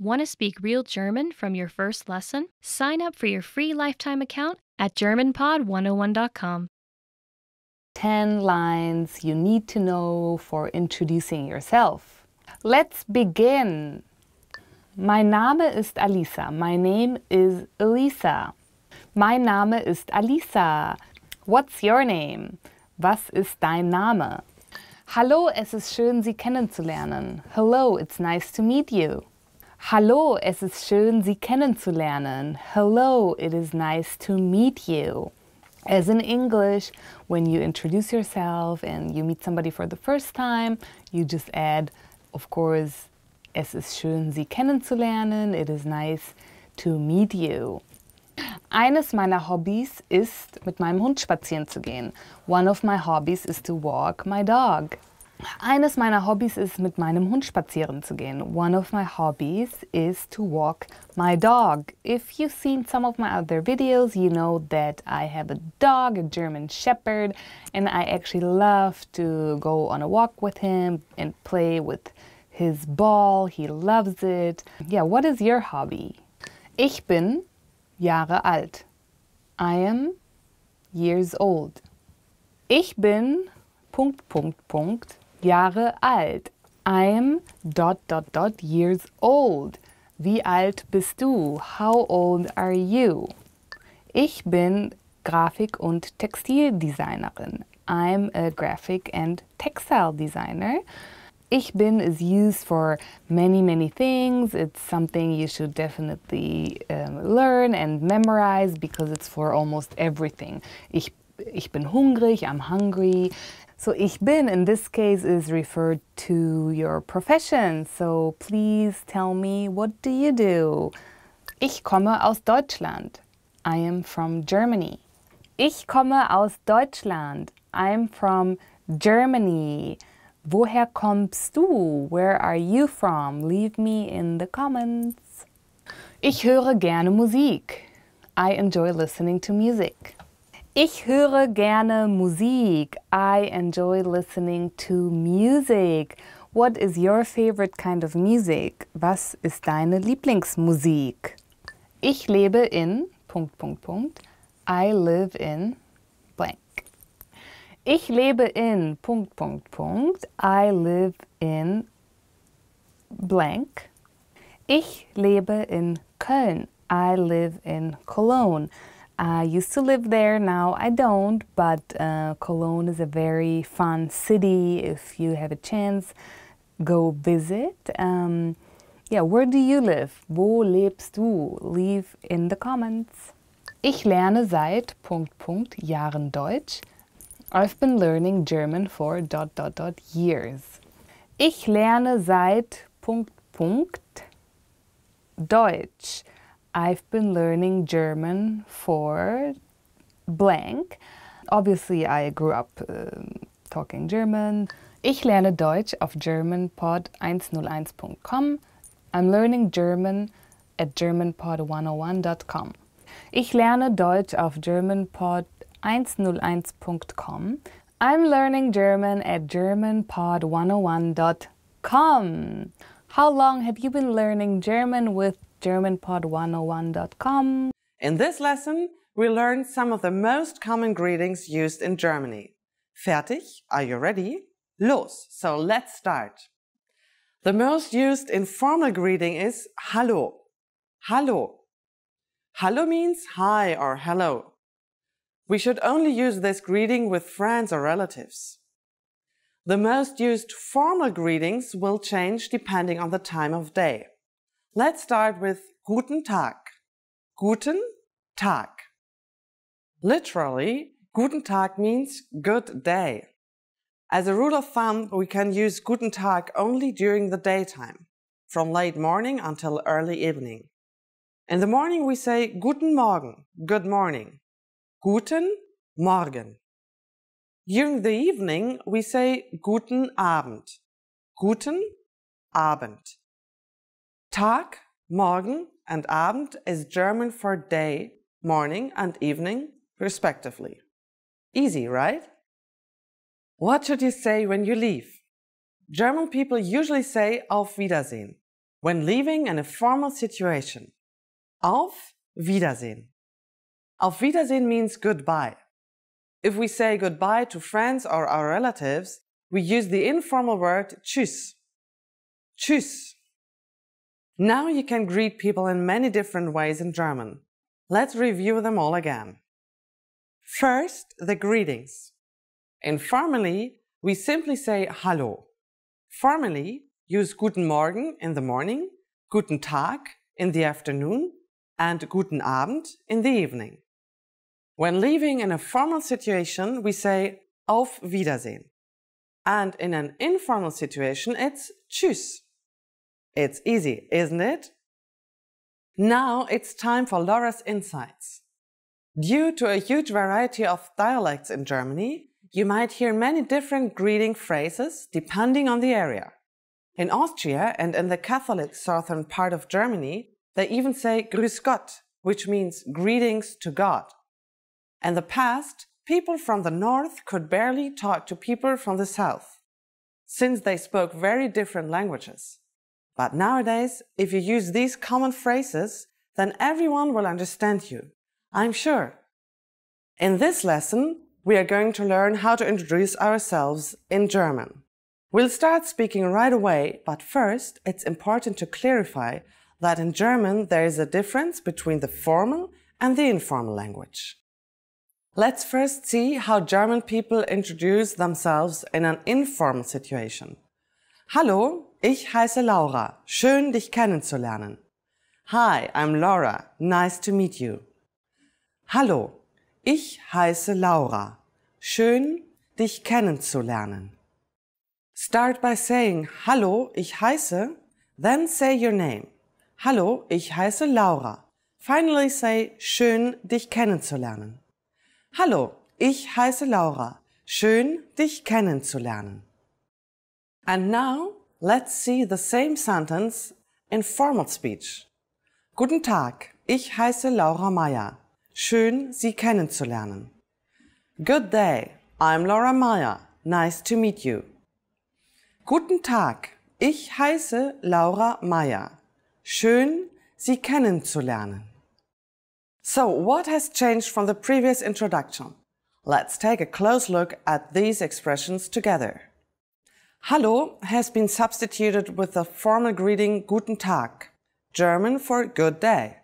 Want to speak real German from your first lesson? Sign up for your free lifetime account at GermanPod101.com. 10 lines you need to know for introducing yourself. Let's begin. Mein Name ist Alisa. My name is Elisa. Mein Name ist Alisa. What's your name? Was ist dein Name? Hallo, es ist schön, Sie kennenzulernen. Hello, it's nice to meet you. Hallo, es ist schön, Sie kennenzulernen. Hello, it is nice to meet you. As in English, when you introduce yourself and you meet somebody for the first time, you just add, of course, es ist schön, Sie kennenzulernen. It is nice to meet you. Eines meiner Hobbys ist, mit meinem Hund spazieren zu gehen. One of my hobbies is to walk my dog. Eines meiner Hobbys ist, mit meinem Hund spazieren zu gehen. One of my hobbies is to walk my dog. If you've seen some of my other videos, you know that I have a dog, a German Shepherd, and I actually love to go on a walk with him and play with his ball. He loves it. Yeah, what is your hobby? Ich bin Jahre alt. I am years old. Ich bin Jahre alt. I am years old. Wie alt bist du? How old are you? Ich bin Grafik- und Textildesignerin. I'm a graphic and textile designer. Ich bin is used for many things. It's something you should definitely learn and memorize because it's for almost everything. Ich bin hungrig, I'm hungry. So ich bin in this case is referred to your profession. So please tell me, what do you do? Ich komme aus Deutschland. I am from Germany. Ich komme aus Deutschland. I'm from Germany. Woher kommst du? Where are you from? Leave me in the comments. Ich höre gerne Musik. I enjoy listening to music. Ich höre gerne Musik. I enjoy listening to music. What is your favorite kind of music? Was ist deine Lieblingsmusik? Ich lebe in... I live in blank. Ich lebe in... I live in blank. Ich lebe in Köln. I live in Cologne. I used to live there, now I don't, but Cologne is a very fun city. If you have a chance, go visit. Yeah, where do you live? Wo lebst du? Leave in the comments. Ich lerne seit... Jahren Deutsch. I've been learning German for ... years. Ich lerne seit... Deutsch. I've been learning German for blank. Obviously, I grew up talking German. Ich lerne Deutsch auf GermanPod101.com. I'm learning German at GermanPod101.com. Ich lerne Deutsch auf GermanPod101.com. I'm learning German at GermanPod101.com. How long have you been learning German with GermanPod101.com? In this lesson, we learned some of the most common greetings used in Germany. Fertig? Are you ready? Los! So let's start. The most used informal greeting is Hallo. Hallo. Hallo means hi or hello. We should only use this greeting with friends or relatives. The most used formal greetings will change depending on the time of day. Let's start with Guten Tag. Guten Tag. Literally, Guten Tag means good day. As a rule of thumb, we can use Guten Tag only during the daytime, from late morning until early evening. In the morning we say Guten Morgen, good morning. Guten Morgen. During the evening we say Guten Abend. Guten Abend. Tag, Morgen and Abend is German for day, morning and evening, respectively. Easy, right? What should you say when you leave? German people usually say Auf Wiedersehen. When leaving in a formal situation. Auf Wiedersehen. Auf Wiedersehen means goodbye. If we say goodbye to friends or our relatives, we use the informal word tschüss. Tschüss. Now you can greet people in many different ways in German. Let's review them all again. First, the greetings. Informally, we simply say Hallo. Formally, use Guten Morgen in the morning, Guten Tag in the afternoon, and Guten Abend in the evening. When leaving in a formal situation, we say Auf Wiedersehen. And in an informal situation, it's Tschüss. It's easy, isn't it? Now it's time for Laura's insights. Due to a huge variety of dialects in Germany, you might hear many different greeting phrases depending on the area. In Austria and in the Catholic southern part of Germany, they even say Grüß Gott, which means greetings to God. In the past, people from the north could barely talk to people from the south, since they spoke very different languages. But nowadays, if you use these common phrases, then everyone will understand you, I'm sure. In this lesson, we are going to learn how to introduce ourselves in German. We'll start speaking right away, but first, it's important to clarify that in German there is a difference between the formal and the informal language. Let's first see how German people introduce themselves in an informal situation. Hallo, ich heiße Laura. Schön, dich kennenzulernen. Hi, I'm Laura. Nice to meet you. Hallo, ich heiße Laura. Schön, dich kennenzulernen. Start by saying Hallo, ich heiße, then say your name. Hallo, ich heiße Laura. Finally say Schön, dich kennenzulernen. Hallo, ich heiße Laura. Schön, dich kennenzulernen. And now, let's see the same sentence in formal speech. Guten Tag, ich heiße Laura Meyer. Schön, Sie kennenzulernen. Good day, I'm Laura Meyer. Nice to meet you. Guten Tag, ich heiße Laura Meyer. Schön, Sie kennenzulernen. So, what has changed from the previous introduction? Let's take a close look at these expressions together. Hallo has been substituted with the formal greeting Guten Tag, German for good day.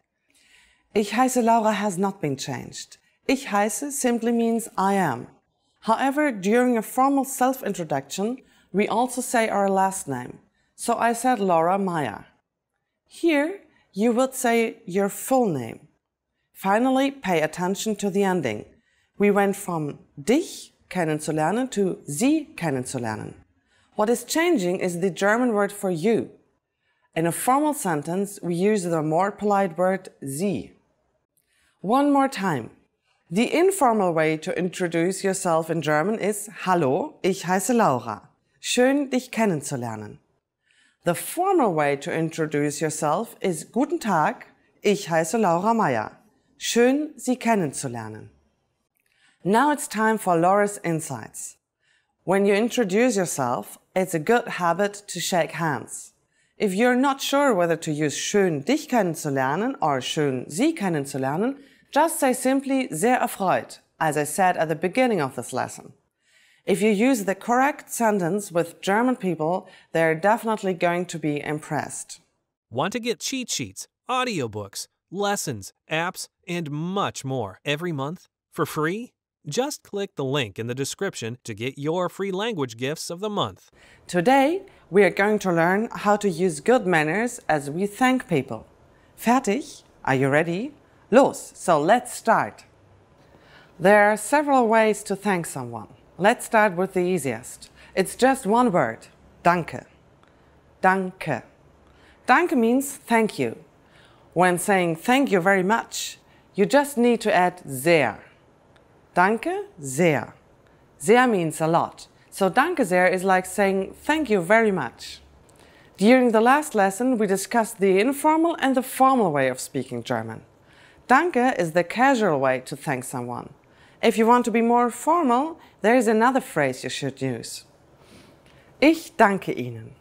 Ich heiße Laura has not been changed. Ich heiße simply means I am. However, during a formal self-introduction, we also say our last name. So I said Laura Meyer. Here, you would say your full name. Finally, pay attention to the ending. We went from dich kennenzulernen to Sie kennenzulernen. What is changing is the German word for you. In a formal sentence, we use the more polite word Sie. One more time. The informal way to introduce yourself in German is Hallo, ich heiße Laura. Schön, dich kennenzulernen. The formal way to introduce yourself is Guten Tag, ich heiße Laura Meyer. Schön, Sie kennenzulernen. Now it's time for Laura's insights. When you introduce yourself, it's a good habit to shake hands. If you're not sure whether to use schön dich kennenzulernen or schön Sie kennenzulernen, just say simply sehr erfreut, as I said at the beginning of this lesson. If you use the correct sentence with German people, they're definitely going to be impressed. Want to get cheat sheets, audiobooks, lessons, apps, and much more every month for free? Just click the link in the description to get your free language gifts of the month. Today, we are going to learn how to use good manners as we thank people. Fertig? Are you ready? Los, so let's start. There are several ways to thank someone. Let's start with the easiest. It's just one word. Danke. Danke. Danke means thank you. When saying thank you very much, you just need to add sehr. Danke sehr. Sehr means a lot. So danke sehr is like saying thank you very much. During the last lesson, we discussed the informal and the formal way of speaking German. Danke is the casual way to thank someone. If you want to be more formal, there is another phrase you should use. Ich danke Ihnen.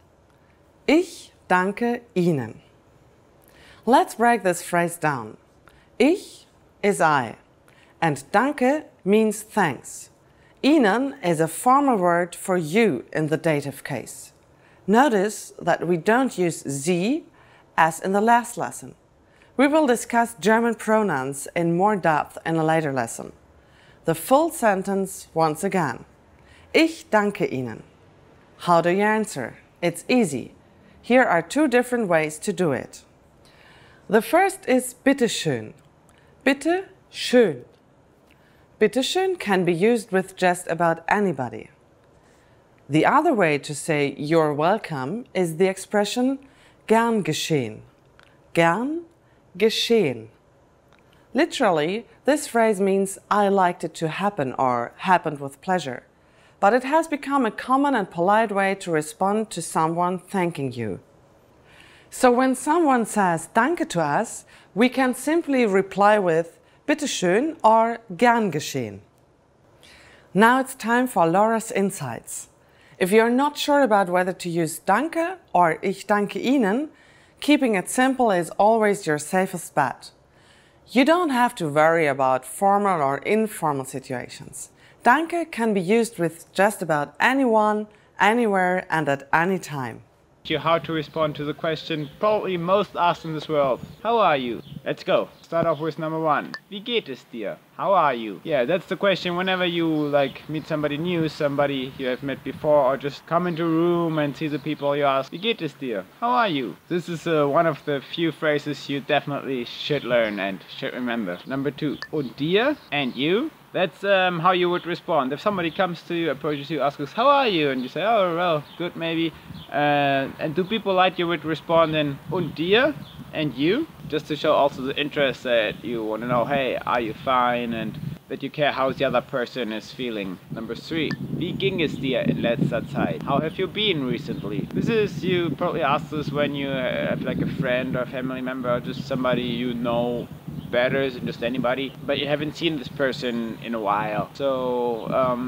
Ich danke Ihnen. Let's break this phrase down. Ich is I, and danke means thanks. Ihnen is a formal word for you in the dative case. Notice that we don't use Sie as in the last lesson. We will discuss German pronouns in more depth in a later lesson. The full sentence once again. Ich danke Ihnen. How do you answer? It's easy. Here are two different ways to do it. The first is bitte schön. Bitte schön. Bitte schön can be used with just about anybody. The other way to say you're welcome is the expression gern geschehen. Gern geschehen. Literally, this phrase means I liked it to happen or happened with pleasure. But it has become a common and polite way to respond to someone thanking you. So when someone says danke to us, we can simply reply with bitte schön or gern geschehen. Now it's time for Laura's insights. If you're not sure about whether to use danke or ich danke Ihnen, keeping it simple is always your safest bet. You don't have to worry about formal or informal situations. Danke can be used with just about anyone, anywhere, and at any time. How to respond to the question probably most asked in this world. How are you? Let's go. Start off with number 1. Wie geht es dir? How are you? Yeah, that's the question whenever you meet somebody new, somebody you have met before, or just come into a room and see the people, you ask, Wie geht es dir? How are you? This is one of the few phrases you definitely should learn and should remember. Number 2. Und dir? And you? That's how you would respond. If somebody comes to you, approaches you, asks, how are you? And you say, oh, well, good maybe. And do people like you would respond in und dir? And you? Just to show also the interest that you want to know, hey, are you fine? And that you care how the other person is feeling. Number 3. Wie ging es dir in letzter Zeit? How have you been recently? This is, you probably ask this when you have like a friend or a family member or just somebody you know better than just anybody, but you haven't seen this person in a while. So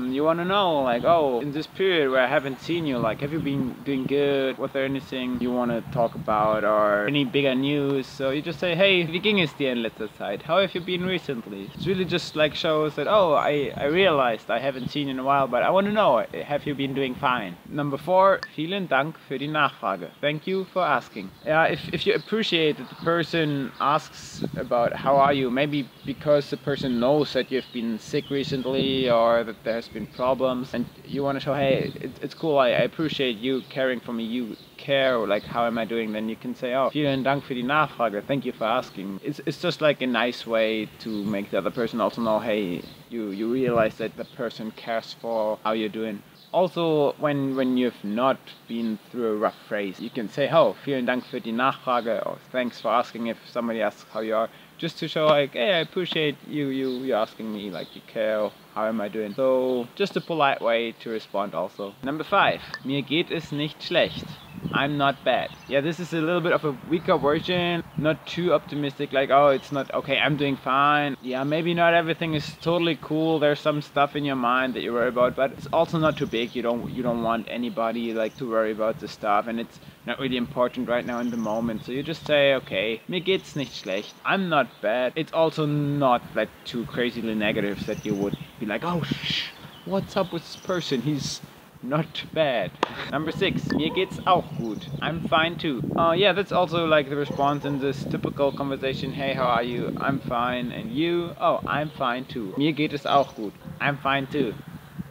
you want to know, like, oh, in this period where I haven't seen you, like, have you been doing good? Was there anything you want to talk about or any bigger news? So you just say, hey, wie ging es dir in letzter Zeit? How have you been recently? It's really just like shows that, oh, I realized I haven't seen you in a while, but I want to know, have you been doing fine? Number 4, vielen Dank für die Nachfrage. Thank you for asking. If you appreciate that the person asks about how are you, maybe because the person knows that you've been sick recently or that there's been problems, and you want to show, hey, it's cool, I appreciate you caring for me, you care, or like, how am I doing? Then you can say, oh, vielen Dank für die Nachfrage, thank you for asking. It's just like a nice way to make the other person also know, hey, you realize that the person cares for how you're doing. Also, when you've not been through a rough phase, you can say, oh, vielen Dank für die Nachfrage, or thanks for asking if somebody asks how you are, just to show, like, hey, I appreciate you asking me, like, you care, how am I doing? So, just a polite way to respond also. Number 5, mir geht es nicht schlecht. I'm not bad. Yeah, this is a little bit of a weaker version, not too optimistic, like, oh, it's not, okay, I'm doing fine. Yeah, maybe not everything is totally cool, there's some stuff in your mind that you worry about, but it's also not too big. You don't want anybody, like, to worry about the stuff, and it's not really important right now in the moment. So you just say, okay, mir geht's nicht schlecht. I'm not bad. It's also not like too crazily negative that you would be like, oh, shh, what's up with this person? He's not bad. Number 6, mir geht's auch gut. I'm fine too. Yeah, that's also like the response in this typical conversation. Hey, how are you? I'm fine. And you? Oh, I'm fine too. Mir geht es auch gut. I'm fine too.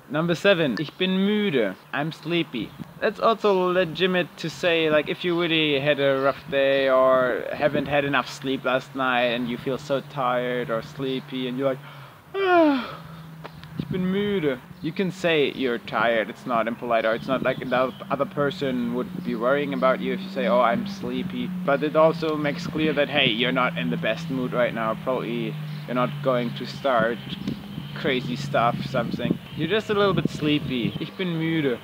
Number 7, ich bin müde. I'm sleepy. That's also legitimate to say, like, if you really had a rough day or haven't had enough sleep last night and you feel so tired or sleepy and you're like, ah, ich bin müde. You can say you're tired. It's not impolite, or it's not like the other person would be worrying about you if you say, oh, I'm sleepy. But it also makes clear that, hey, you're not in the best mood right now. Probably you're not going to start crazy stuff, something. You're just a little bit sleepy. Ich bin müde.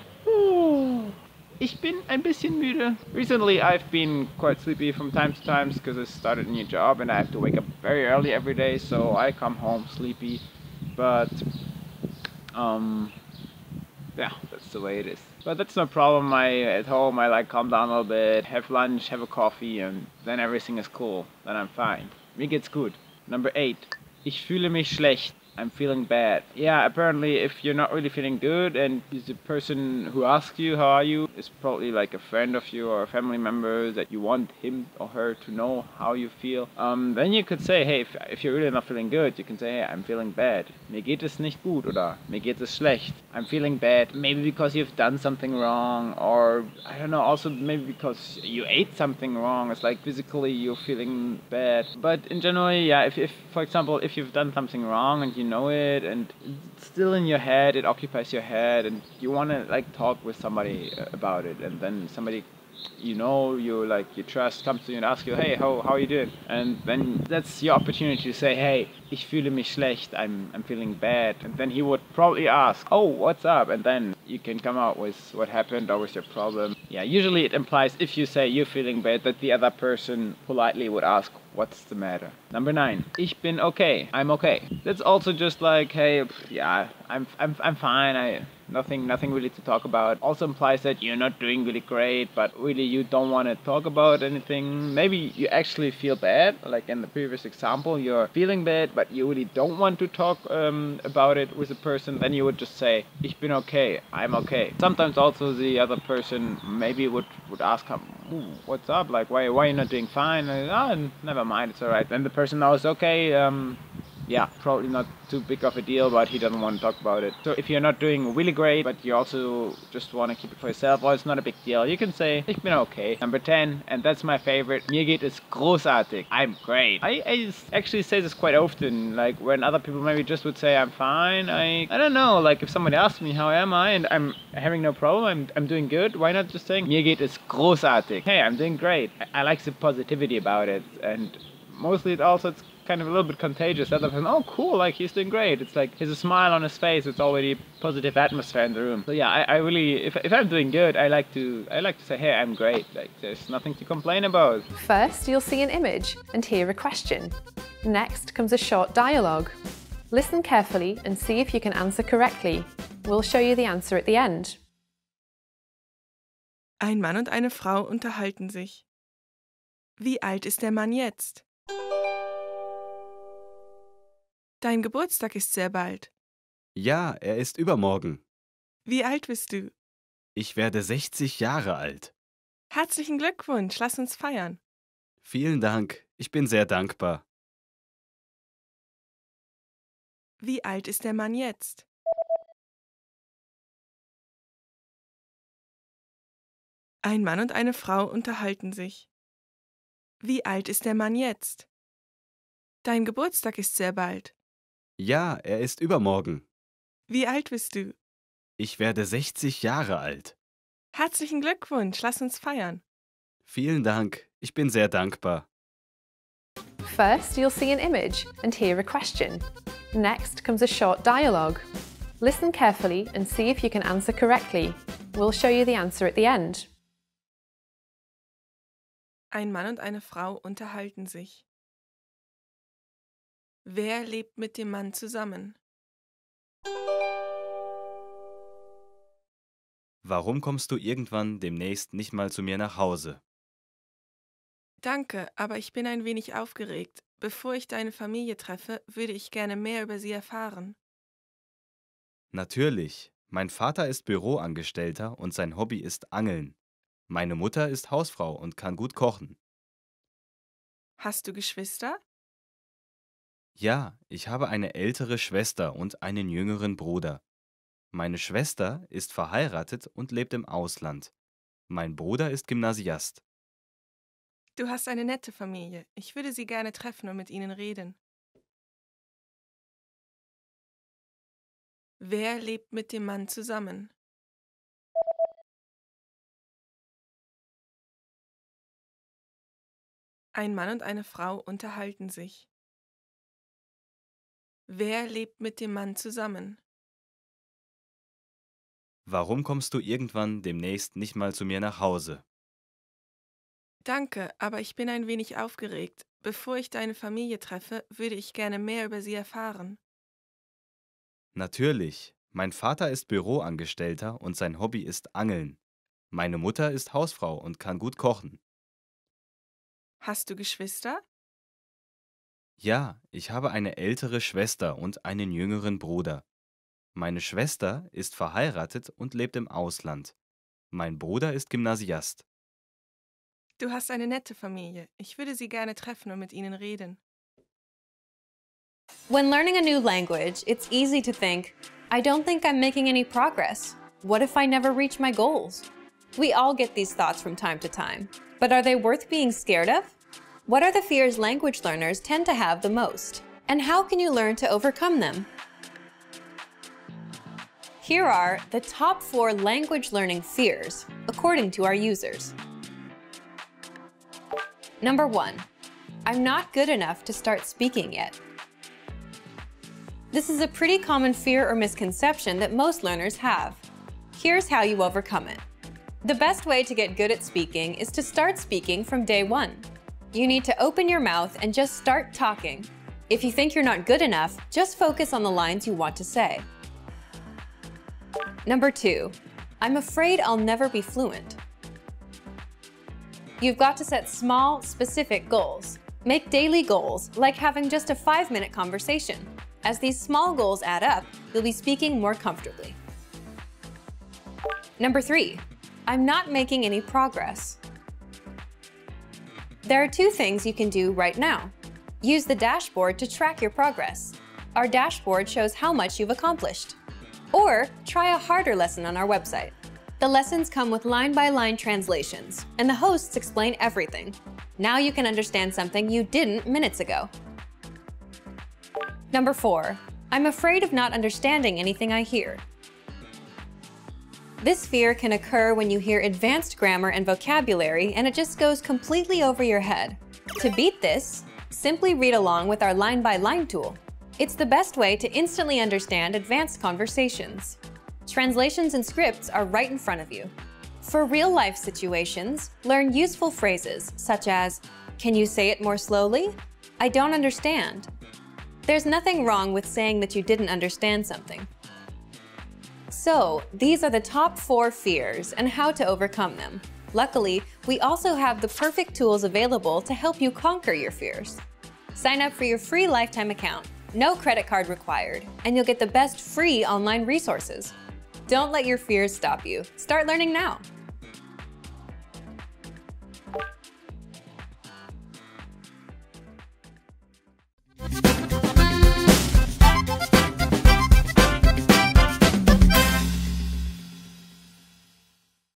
Ich bin ein bisschen müde. Recently I've been quite sleepy from time to time because I started a new job and I have to wake up very early every day, so I come home sleepy. But yeah, the way it is. But that's no problem. At home I like calm down a little bit, have lunch, have a coffee, and then everything is cool. Then I'm fine. Mir geht's gut. Number 8. Ich fühle mich schlecht. I'm feeling bad. Yeah, apparently if you're not really feeling good and the person who asks you how are you is probably like a friend of you or a family member that you want him or her to know how you feel, then you could say, hey, if you're really not feeling good, you can say, hey, I'm feeling bad. Mir geht es nicht gut oder mir geht es schlecht. I'm feeling bad. Maybe because you've done something wrong, or I don't know, also maybe because you ate something wrong. It's like physically you're feeling bad. But in general, yeah, if for example, if you've done something wrong and you know it and it's still in your head, it occupies your head, and you want to like talk with somebody about it, and then somebody you trust comes to you and asks you, hey, how are you doing? And then that's your opportunity to say, hey, ich fühle mich schlecht, I'm feeling bad. And then he would probably ask, oh, what's up? And then you can come out with what happened or with your problem. Yeah, usually it implies if you say you're feeling bad that the other person politely would ask, what's the matter? Number 9. Ich bin okay. I'm okay. That's also just like, hey, yeah, I'm fine. Nothing really to talk about. Also implies that you're not doing really great, but really you don't want to talk about anything. Maybe you actually feel bad, like in the previous example, you're feeling bad, but you really don't want to talk about it with a person. Then you would just say, ich bin okay, I'm okay. Sometimes also the other person maybe would ask, what's up? Like, why are you not doing fine? Never mind, it's alright. Then the person knows, okay, yeah, probably not too big of a deal, but he doesn't want to talk about it. So if you're not doing really great, but you also just want to keep it for yourself, well, it's not a big deal. You can say, ich bin okay. Number 10, and that's my favorite, mir geht es großartig. I'm great. I actually say this quite often, like when other people maybe just would say, I'm fine. I don't know, like if somebody asks me, how am I? And I'm having no problem, I'm doing good. Why not just saying, mir geht es großartig? Hey, I'm doing great. I like the positivity about it, and mostly it's kind of a little bit contagious. The other person, oh cool, like he's doing great. It's like he has a smile on his face. It's already positive atmosphere in the room. So yeah, I really, if I'm doing good, I like to say, hey, I'm great. Like there's nothing to complain about. First, you'll see an image and hear a question. Next comes a short dialogue. Listen carefully and see if you can answer correctly. We'll show you the answer at the end. Ein Mann und eine Frau unterhalten sich. Wie alt ist der Mann jetzt? Dein Geburtstag ist sehr bald. Ja, er ist übermorgen. Wie alt bist du? Ich werde 60 Jahre alt. Herzlichen Glückwunsch, lass uns feiern. Vielen Dank, ich bin sehr dankbar. Wie alt ist der Mann jetzt? Ein Mann und eine Frau unterhalten sich. Wie alt ist der Mann jetzt? Dein Geburtstag ist sehr bald. Ja, er ist übermorgen. Wie alt bist du? Ich werde 60 Jahre alt. Herzlichen Glückwunsch, lass uns feiern. Vielen Dank, ich bin sehr dankbar. First, you'll see an image and hear a question. Next comes a short dialogue. Listen carefully and see if you can answer correctly. We'll show you the answer at the end. Ein Mann und eine Frau unterhalten sich. Wer lebt mit dem Mann zusammen? Warum kommst du irgendwann demnächst nicht mal zu mir nach Hause? Danke, aber ich bin ein wenig aufgeregt. Bevor ich deine Familie treffe, würde ich gerne mehr über sie erfahren. Natürlich, mein Vater ist Büroangestellter und sein Hobby ist Angeln. Meine Mutter ist Hausfrau und kann gut kochen. Hast du Geschwister? Ja, ich habe eine ältere Schwester und einen jüngeren Bruder. Meine Schwester ist verheiratet und lebt im Ausland. Mein Bruder ist Gymnasiast. Du hast eine nette Familie. Ich würde sie gerne treffen und mit ihnen reden. Wer lebt mit dem Mann zusammen? Ein Mann und eine Frau unterhalten sich. Wer lebt mit dem Mann zusammen? Warum kommst du irgendwann demnächst nicht mal zu mir nach Hause? Danke, aber ich bin ein wenig aufgeregt. Bevor ich deine Familie treffe, würde ich gerne mehr über sie erfahren. Natürlich, Mein Vater ist Büroangestellter und sein Hobby ist Angeln. Meine Mutter ist Hausfrau und kann gut kochen. Hast du Geschwister? Ja, ich habe eine ältere Schwester und einen jüngeren Bruder. Meine Schwester ist verheiratet und lebt im Ausland. Mein Bruder ist Gymnasiast. Du hast eine nette Familie. Ich würde sie gerne treffen und mit ihnen reden. When learning a new language, it's easy to think, I don't think I'm making any progress. What if I never reach my goals? We all get these thoughts from time to time. But are they worth being scared of? What are the fears language learners tend to have the most? And how can you learn to overcome them? Here are the top 4 language learning fears, according to our users. Number 1, I'm not good enough to start speaking yet. This is a pretty common fear or misconception that most learners have. Here's how you overcome it. The best way to get good at speaking is to start speaking from day 1. You need to open your mouth and just start talking. If you think you're not good enough, just focus on the lines you want to say. Number 2, I'm afraid I'll never be fluent. You've got to set small, specific goals. Make daily goals, like having just a 5-minute conversation. As these small goals add up, you'll be speaking more comfortably. Number 3, I'm not making any progress. There are 2 things you can do right now. Use the dashboard to track your progress. Our dashboard shows how much you've accomplished. Or try a harder lesson on our website. The lessons come with line-by-line translations, and the hosts explain everything. Now you can understand something you didn't minutes ago. Number 4, I'm afraid of not understanding anything I hear. This fear can occur when you hear advanced grammar and vocabulary and it just goes completely over your head. To beat this, simply read along with our line-by-line tool. It's the best way to instantly understand advanced conversations. Translations and scripts are right in front of you. For real-life situations, learn useful phrases such as, "Can you say it more slowly? I don't understand." There's nothing wrong with saying that you didn't understand something. So, these are the top 4 fears and how to overcome them. Luckily, we also have the perfect tools available to help you conquer your fears. Sign up for your free lifetime account, no credit card required, and you'll get the best free online resources. Don't let your fears stop you. Start learning now.